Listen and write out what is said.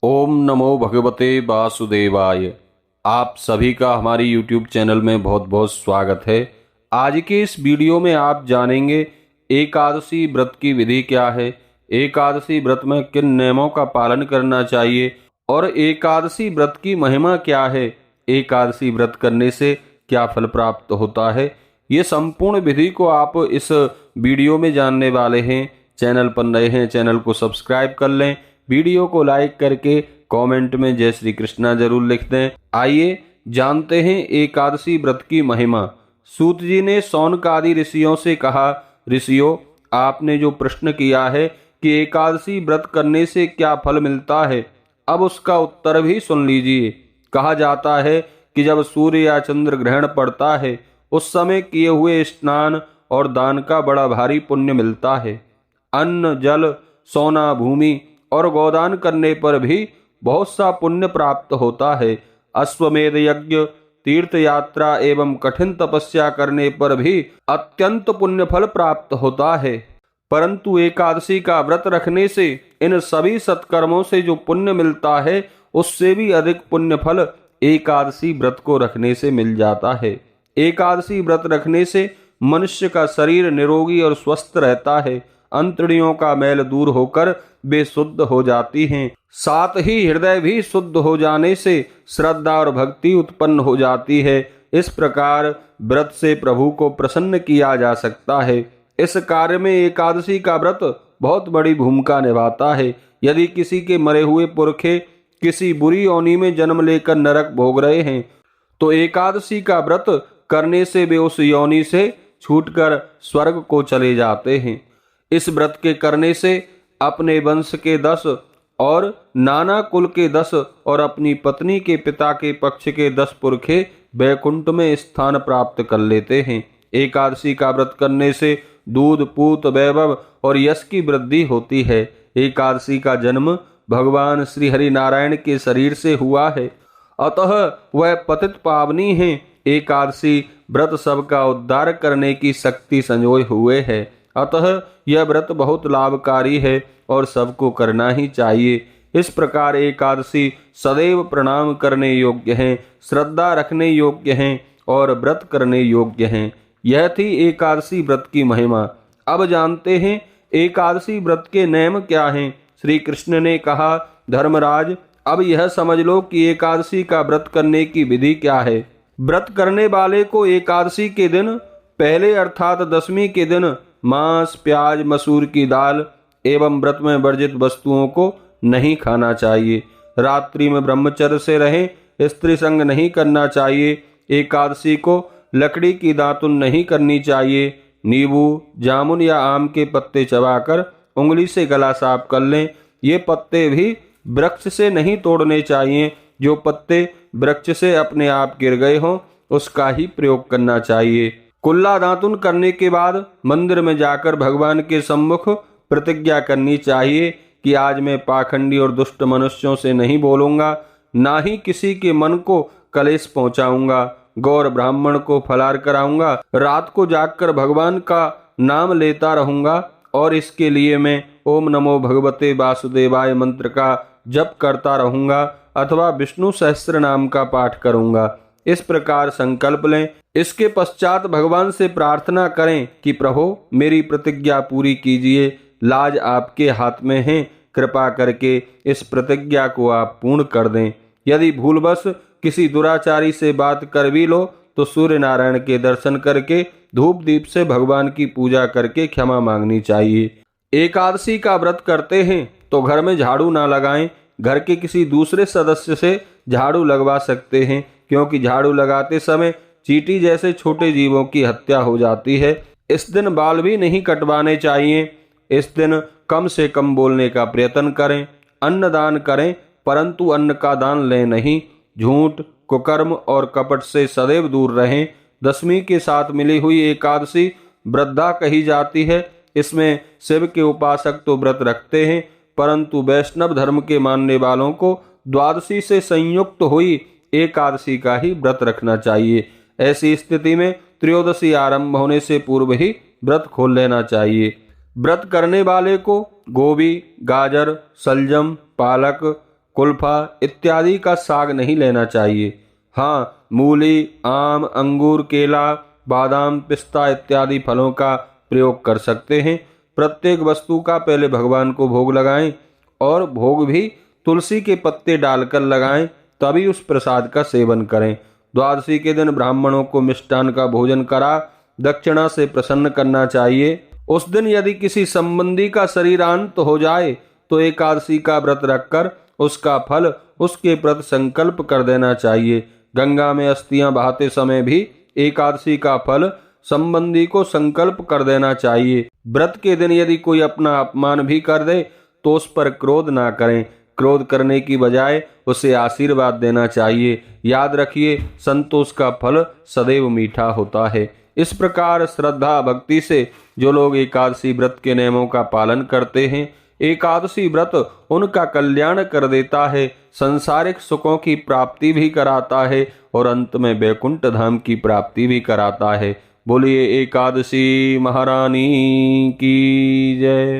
ओम नमो भगवते वासुदेवाय। आप सभी का हमारी YouTube चैनल में बहुत बहुत स्वागत है। आज के इस वीडियो में आप जानेंगे एकादशी व्रत की विधि क्या है, एकादशी व्रत में किन नियमों का पालन करना चाहिए और एकादशी व्रत की महिमा क्या है, एकादशी व्रत करने से क्या फल प्राप्त होता है। ये संपूर्ण विधि को आप इस वीडियो में जानने वाले हैं। चैनल पर नए हैं, चैनल को सब्सक्राइब कर लें, वीडियो को लाइक करके कमेंट में जय श्री कृष्णा जरूर लिख दें। आइए जानते हैं एकादशी व्रत की महिमा। सूत जी ने शौनकादि ऋषियों से कहा, ऋषियों, आपने जो प्रश्न किया है कि एकादशी व्रत करने से क्या फल मिलता है, अब उसका उत्तर भी सुन लीजिए। कहा जाता है कि जब सूर्य या चंद्र ग्रहण पड़ता है उस समय किए हुए स्नान और दान का बड़ा भारी पुण्य मिलता है। अन्न, जल, सोना, भूमि और गोदान करने पर भी बहुत सा पुण्य प्राप्त होता है। अश्वमेध यज्ञ, तीर्थ यात्रा एवं कठिन तपस्या करने पर भी अत्यंत पुण्य फल प्राप्त होता है। परंतु एकादशी का व्रत रखने से इन सभी सत्कर्मों से जो पुण्य मिलता है उससे भी अधिक पुण्य फल एकादशी व्रत को रखने से मिल जाता है। एकादशी व्रत रखने से मनुष्य का शरीर निरोगी और स्वस्थ रहता है। अंतड़ियों का मैल दूर होकर वे शुद्ध हो जाती हैं। साथ ही हृदय भी शुद्ध हो जाने से श्रद्धा और भक्ति उत्पन्न हो जाती है। इस प्रकार व्रत से प्रभु को प्रसन्न किया जा सकता है। इस कार्य में एकादशी का व्रत बहुत बड़ी भूमिका निभाता है। यदि किसी के मरे हुए पुरखे किसी बुरी योनि में जन्म लेकर नरक भोग रहे हैं तो एकादशी का व्रत करने से वे उस योनि से छूटकर स्वर्ग को चले जाते हैं। इस व्रत के करने से अपने वंश के 10 और नाना कुल के 10 और अपनी पत्नी के पिता के पक्ष के 10 पुरखे वैकुंठ में स्थान प्राप्त कर लेते हैं। एकादशी का व्रत करने से दूध, पूत, वैभव और यश की वृद्धि होती है। एकादशी का जन्म भगवान श्री हरि नारायण के शरीर से हुआ है, अतः वह पतित पावनी है। एकादशी व्रत सबका उद्धार करने की शक्ति संजोए हुए है, अतः यह व्रत बहुत लाभकारी है और सबको करना ही चाहिए। इस प्रकार एकादशी सदैव प्रणाम करने योग्य हैं, श्रद्धा रखने योग्य हैं और व्रत करने योग्य हैं। यह थी एकादशी व्रत की महिमा। अब जानते हैं एकादशी व्रत के नियम क्या हैं। श्री कृष्ण ने कहा, धर्मराज, अब यह समझ लो कि एकादशी का व्रत करने की विधि क्या है। व्रत करने वाले को एकादशी के दिन पहले अर्थात दशमी के दिन मांस, प्याज, मसूर की दाल एवं व्रत में वर्जित वस्तुओं को नहीं खाना चाहिए। रात्रि में ब्रह्मचर्य से रहें, स्त्री संग नहीं करना चाहिए। एकादशी को लकड़ी की दातुन नहीं करनी चाहिए। नींबू, जामुन या आम के पत्ते चबाकर उंगली से गला साफ कर लें। ये पत्ते भी वृक्ष से नहीं तोड़ने चाहिए। जो पत्ते वृक्ष से अपने आप गिर गए हों उसका ही प्रयोग करना चाहिए। कुल्ला दातुन करने के बाद मंदिर में जाकर भगवान के सम्मुख प्रतिज्ञा करनी चाहिए कि आज मैं पाखंडी और दुष्ट मनुष्यों से नहीं बोलूंगा, ना ही किसी के मन को कलेश पहुंचाऊंगा, गौर ब्राह्मण को फलार कराऊंगा, रात को जागकर भगवान का नाम लेता रहूंगा और इसके लिए मैं ओम नमो भगवते वासुदेवाय मंत्र का जप करता रहूंगा अथवा विष्णु सहस्त्र नाम का पाठ करूंगा। इस प्रकार संकल्प लें। इसके पश्चात भगवान से प्रार्थना करें कि प्रभु मेरी प्रतिज्ञा पूरी कीजिए, लाज आपके हाथ में है, कृपा करके इस प्रतिज्ञा को आप पूर्ण कर दें। यदि भूलवश किसी दुराचारी से बात कर भी लो तो सूर्य नारायण के दर्शन करके धूप दीप से भगवान की पूजा करके क्षमा मांगनी चाहिए। एकादशी का व्रत करते हैं तो घर में झाड़ू ना लगाएं। घर के किसी दूसरे सदस्य से झाड़ू लगवा सकते हैं, क्योंकि झाड़ू लगाते समय चींटी जैसे छोटे जीवों की हत्या हो जाती है। इस दिन बाल भी नहीं कटवाने चाहिए। इस दिन कम से कम बोलने का प्रयत्न करें। अन्न दान करें, परंतु अन्न का दान लें नहीं। झूठ, कुकर्म और कपट से सदैव दूर रहें। दशमी के साथ मिली हुई एकादशी वृद्धा कही जाती है। इसमें शिव के उपासक तो व्रत रखते हैं, परंतु वैष्णव धर्म के मानने वालों को द्वादशी से संयुक्त हुई एकादशी का ही व्रत रखना चाहिए। ऐसी स्थिति में त्रयोदशी आरंभ होने से पूर्व ही व्रत खोल लेना चाहिए। व्रत करने वाले को गोभी, गाजर, सलजम, पालक, कुल्फा इत्यादि का साग नहीं लेना चाहिए। हाँ, मूली, आम, अंगूर, केला, बादाम, पिस्ता इत्यादि फलों का प्रयोग कर सकते हैं। प्रत्येक वस्तु का पहले भगवान को भोग लगाएं और भोग भी तुलसी के पत्ते डालकर लगाएं, तभी उस प्रसाद का सेवन करें। द्वादशी के दिन ब्राह्मणों को मिष्टान का भोजन करा दक्षिणा से प्रसन्न करना चाहिए। उस दिन यदि किसी संबंधी का शरीरांत हो जाए तो एकादशी का व्रत रखकर उसका फल उसके प्रति संकल्प कर देना चाहिए। गंगा में अस्थियां बहाते समय भी एकादशी का फल संबंधी को संकल्प कर देना चाहिए। व्रत के दिन यदि कोई अपना अपमान भी कर दे तो उस पर क्रोध ना करें, क्रोध करने की बजाय उसे आशीर्वाद देना चाहिए। याद रखिए, संतोष का फल सदैव मीठा होता है। इस प्रकार श्रद्धा भक्ति से जो लोग एकादशी व्रत के नियमों का पालन करते हैं, एकादशी व्रत उनका कल्याण कर देता है, संसारिक सुखों की प्राप्ति भी कराता है और अंत में वैकुंठ धाम की प्राप्ति भी कराता है। बोलिए एकादशी महारानी की जय।